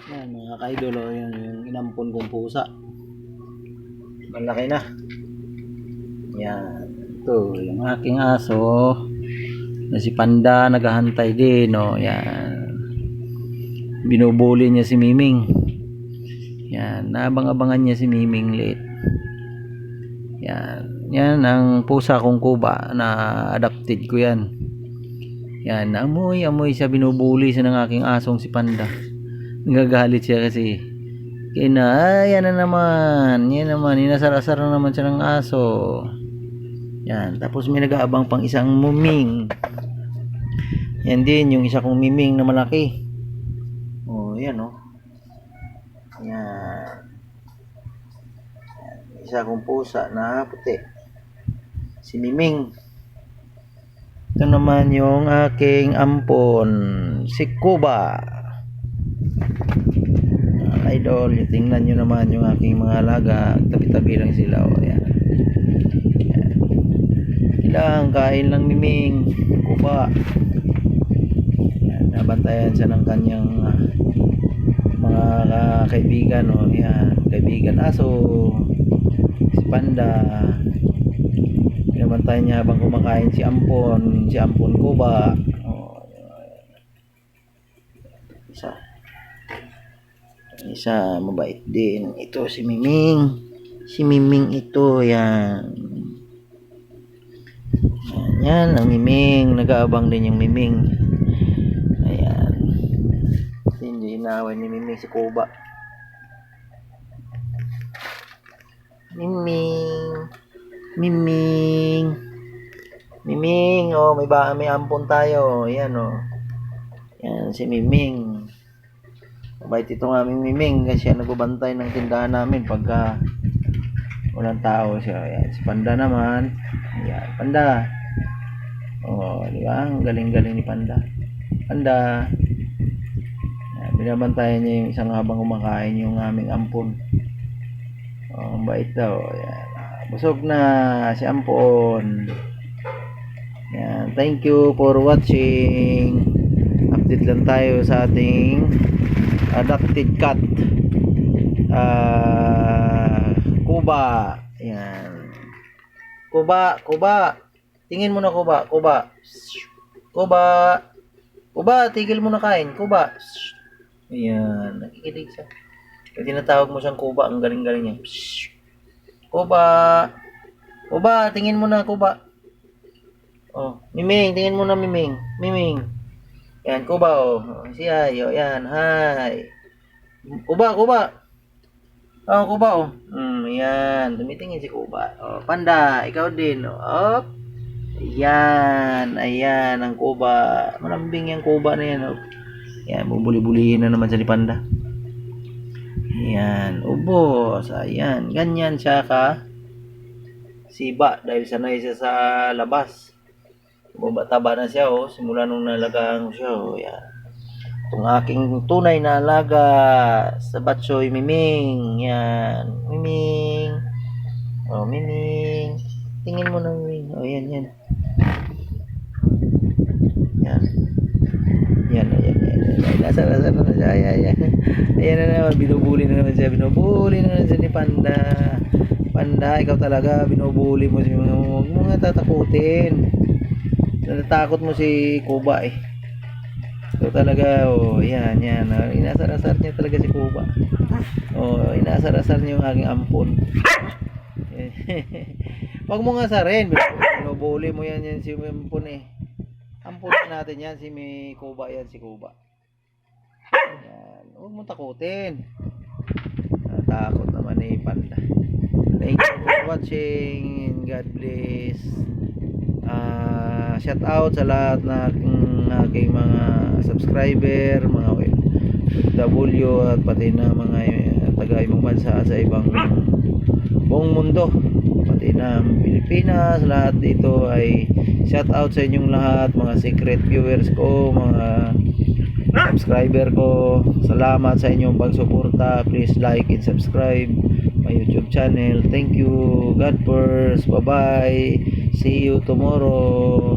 Yan mga ka-idol, yan yung inampon kong pusa. Malaki na. Yan. Ito, yung aking aso na si Panda, naghahantay din, no. Yan. Binubuli niya si Miming. Yan, naabang-abangan niya si Miming late. Yan. Yan ang pusa kong kuba na adopted ko yan. Yan, amoy siya, binubuli siya ng aking asong si Panda. Nagagalit siya kasi yan na naman, inasar-asar na naman siya ng aso. Yan, tapos may nag-aabang pang isang Miming. Yan din yung isa kong Miming na malaki. Oh, yan oh. Yan. Isa kong pusa na puti, si Miming. Ito naman yung aking ampon, si Kuba. Idol, tingnan nyo naman yung aking mga alaga, tabi-tabi lang sila. O, yan. Yan. Ilang kain lang Miming, Kuba. Yan, nabantayan siya ng kanyang mga kaibigan. O, yan, kaibigan aso, si Panda. Nabantayan niya habang kumakain si Ampon Kuba. O, isa mabait din ito, si Miming ito. Yan ang Miming, nag-aabang din yung Miming. Ayan, hindi inaway ni Miming si Kuba. Miming, oh, may ampon tayo. Yan oh, yan si Miming. Mabait itong aming Miming kasi siya nagbabantay ng tindahan namin pagka walang tao siya. Ayan, si Panda naman. Ayan, Panda. Oh, di ba? Ang galing-galing ni Panda. Panda. Ayan, binabantayan niya yung isang habang kumakain yung aming ampon. Oh, ang bait daw. Ayan. Busog na si Ampon. Ayan, thank you for watching. Update lang tayo sa ating adopted cat, Kuba. Ayan, Kuba, tingin mo na Kuba. Tigil mo na kain, Kuba. Ayan, nakikinig siya. Pag tinatawag mo siyang Kuba, ang galing-galing niya. Kuba, tingin mo na Kuba. Oh, Miming, tingin mo na Miming. Yan, Kuba, oh. Si Ay, oh, yan, hi. Kuba. Oh, Kuba, oh. Yan, tumitingin si Kuba. Oh, Panda, ikaw din, oh. Ayan, ang Kuba. Malambing yung Kuba na yan, oh. Yan, bubuli-bulihin na naman siya ni Panda. Ayan, ubos. Ayan, ganyan siya ka siba dahil sanay siya sa labas. Bumaba na siya, oh, simula nung nalagaan ko siya, oh. Yan, itong aking tunay na alaga sa Batchoy, Miming. Yan, Miming. Oh, Miming, tingin mo na Miming. Oh, yan. Yan, nasa na siya. Ayan na naman, binubuli na naman siya ni Panda, ikaw talaga, binubuli mo siya. Huwag mo nga tatakutin. Natatakot mo si Kuba eh. So talaga, oh, yan. Inasar-asar niya talaga si Kuba. Oh, inasar-asar niya yung aking ampon. Wag mo nga sarin. Binubuli mo yan si ampon eh. Ampon natin yan, si Kuba yan, si Kuba. Yan. Huwag mo takutin. Natakot naman eh, Panda. Thank you for watching. God bless. Shout out sa lahat ng aking mga subscriber, mga OFW at pati na mga taga-ibang bansa sa ibang buong mundo, pati na Pilipinas. Lahat dito ay shout out sa inyong lahat, mga secret viewers ko, mga subscriber ko. Salamat sa inyong pagsuporta. Please like and subscribe my YouTube channel. Thank you. God first. Bye bye. See you tomorrow.